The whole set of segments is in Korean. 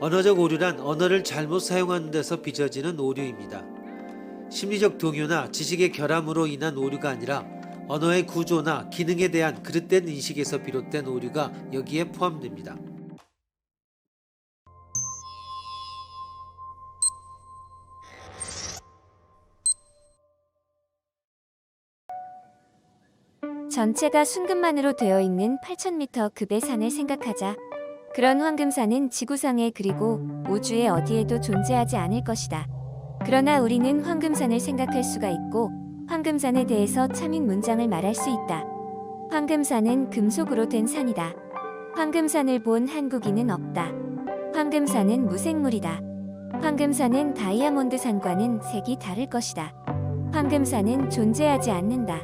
언어적 오류란 언어를 잘못 사용하는 데서 빚어지는 오류입니다. 심리적 동요나 지식의 결함으로 인한 오류가 아니라 언어의 구조나 기능에 대한 그릇된 인식에서 비롯된 오류가 여기에 포함됩니다. 전체가 순금만으로 되어 있는 8,000m 급의 산을 생각하자. 그런 황금산은 지구상에 그리고 우주의 어디에도 존재하지 않을 것이다. 그러나 우리는 황금산을 생각할 수가 있고 황금산에 대해서 참인 문장을 말할 수 있다. 황금산은 금속으로 된 산이다. 황금산을 본 한국인은 없다. 황금산은 무생물이다. 황금산은 다이아몬드 산과는 색이 다를 것이다. 황금산은 존재하지 않는다.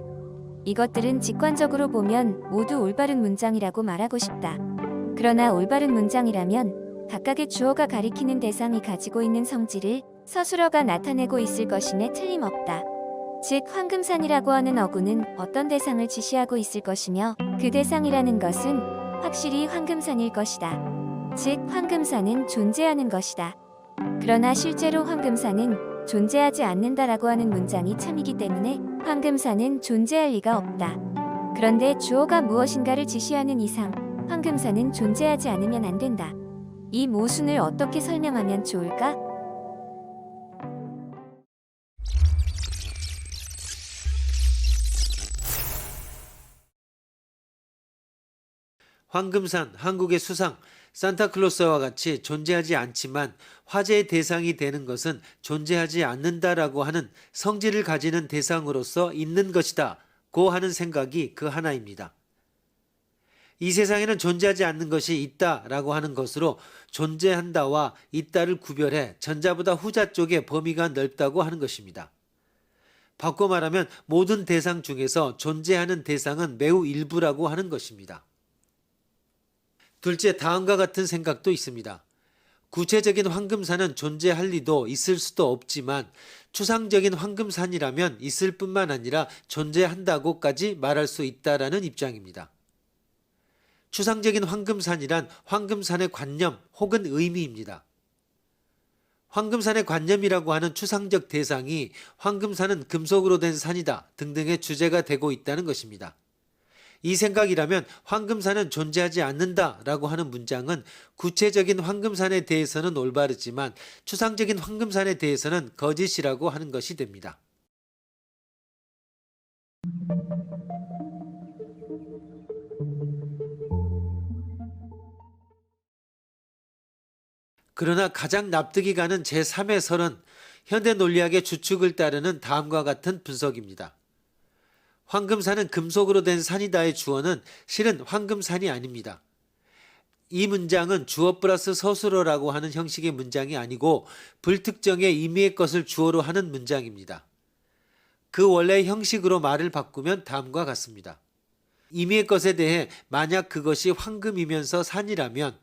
이것들은 직관적으로 보면 모두 올바른 문장이라고 말하고 싶다. 그러나 올바른 문장이라면 각각의 주어가 가리키는 대상이 가지고 있는 성질을 서술어가 나타내고 있을 것임에 틀림없다. 즉 황금산이라고 하는 어구는 어떤 대상을 지시하고 있을 것이며 그 대상이라는 것은 확실히 황금산일 것이다. 즉 황금산은 존재하는 것이다. 그러나 실제로 황금산은 존재하지 않는다라고 하는 문장이 참이기 때문에 황금산은 존재할 리가 없다. 그런데 주어가 무엇인가를 지시하는 이상 황금산은 존재하지 않으면 안 된다. 이 모순을 어떻게 설명하면 좋을까? 황금산, 한국의 수상, 산타클로스와 같이 존재하지 않지만 화제의 대상이 되는 것은 존재하지 않는다라고 하는 성질을 가지는 대상으로서 있는 것이다 고 하는 생각이 그 하나입니다. 이 세상에는 존재하지 않는 것이 있다라고 하는 것으로 존재한다와 있다를 구별해 전자보다 후자 쪽의 범위가 넓다고 하는 것입니다. 바꿔 말하면 모든 대상 중에서 존재하는 대상은 매우 일부라고 하는 것입니다. 둘째, 다음과 같은 생각도 있습니다. 구체적인 황금산은 존재할 리도 있을 수도 없지만 추상적인 황금산이라면 있을 뿐만 아니라 존재한다고까지 말할 수 있다라는 입장입니다. 추상적인 황금산이란 황금산의 관념 혹은 의미입니다. 황금산의 관념이라고 하는 추상적 대상이 황금산은 금속으로 된 산이다 등등의 주제가 되고 있다는 것입니다. 이 생각이라면 황금산은 존재하지 않는다라고 하는 문장은 구체적인 황금산에 대해서는 올바르지만 추상적인 황금산에 대해서는 거짓이라고 하는 것이 됩니다. 그러나 가장 납득이 가는 제3의 설은 현대 논리학의 주축을 따르는 다음과 같은 분석입니다. 황금산은 금속으로 된 산이다의 주어는 실은 황금산이 아닙니다. 이 문장은 주어 플러스 서술어라고 하는 형식의 문장이 아니고 불특정의 의미의 것을 주어로 하는 문장입니다. 그 원래의 형식으로 말을 바꾸면 다음과 같습니다. 의미의 것에 대해 만약 그것이 황금이면서 산이라면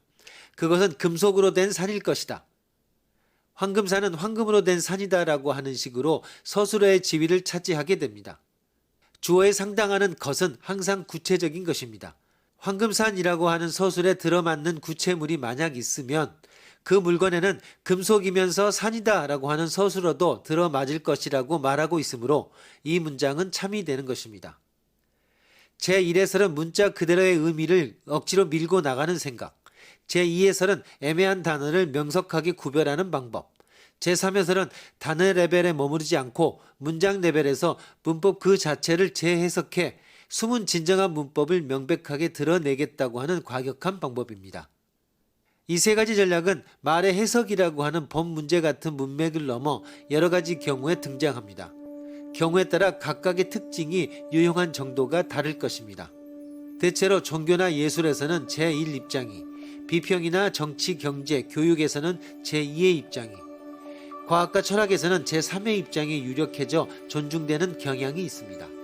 그것은 금속으로 된 산일 것이다. 황금산은 황금으로 된 산이다라고 하는 식으로 서술어의 지위를 차지하게 됩니다. 주어에 상당하는 것은 항상 구체적인 것입니다. 황금산이라고 하는 서술에 들어맞는 구체물이 만약 있으면 그 물건에는 금속이면서 산이다 라고 하는 서술어도 들어맞을 것이라고 말하고 있으므로 이 문장은 참이 되는 것입니다. 제1해설은 문자 그대로의 의미를 억지로 밀고 나가는 생각, 제2해설은 애매한 단어를 명석하게 구별하는 방법, 제3해설은 단어 레벨에 머무르지 않고 문장 레벨에서 문법 그 자체를 재해석해 숨은 진정한 문법을 명백하게 드러내겠다고 하는 과격한 방법입니다. 이 세 가지 전략은 말의 해석이라고 하는 범문제 같은 문맥을 넘어 여러 가지 경우에 등장합니다. 경우에 따라 각각의 특징이 유용한 정도가 다를 것입니다. 대체로 종교나 예술에서는 제1 입장이, 비평이나 정치, 경제, 교육에서는 제2의 입장이, 과학과 철학에서는 제3의 입장이 유력해져 존중되는 경향이 있습니다.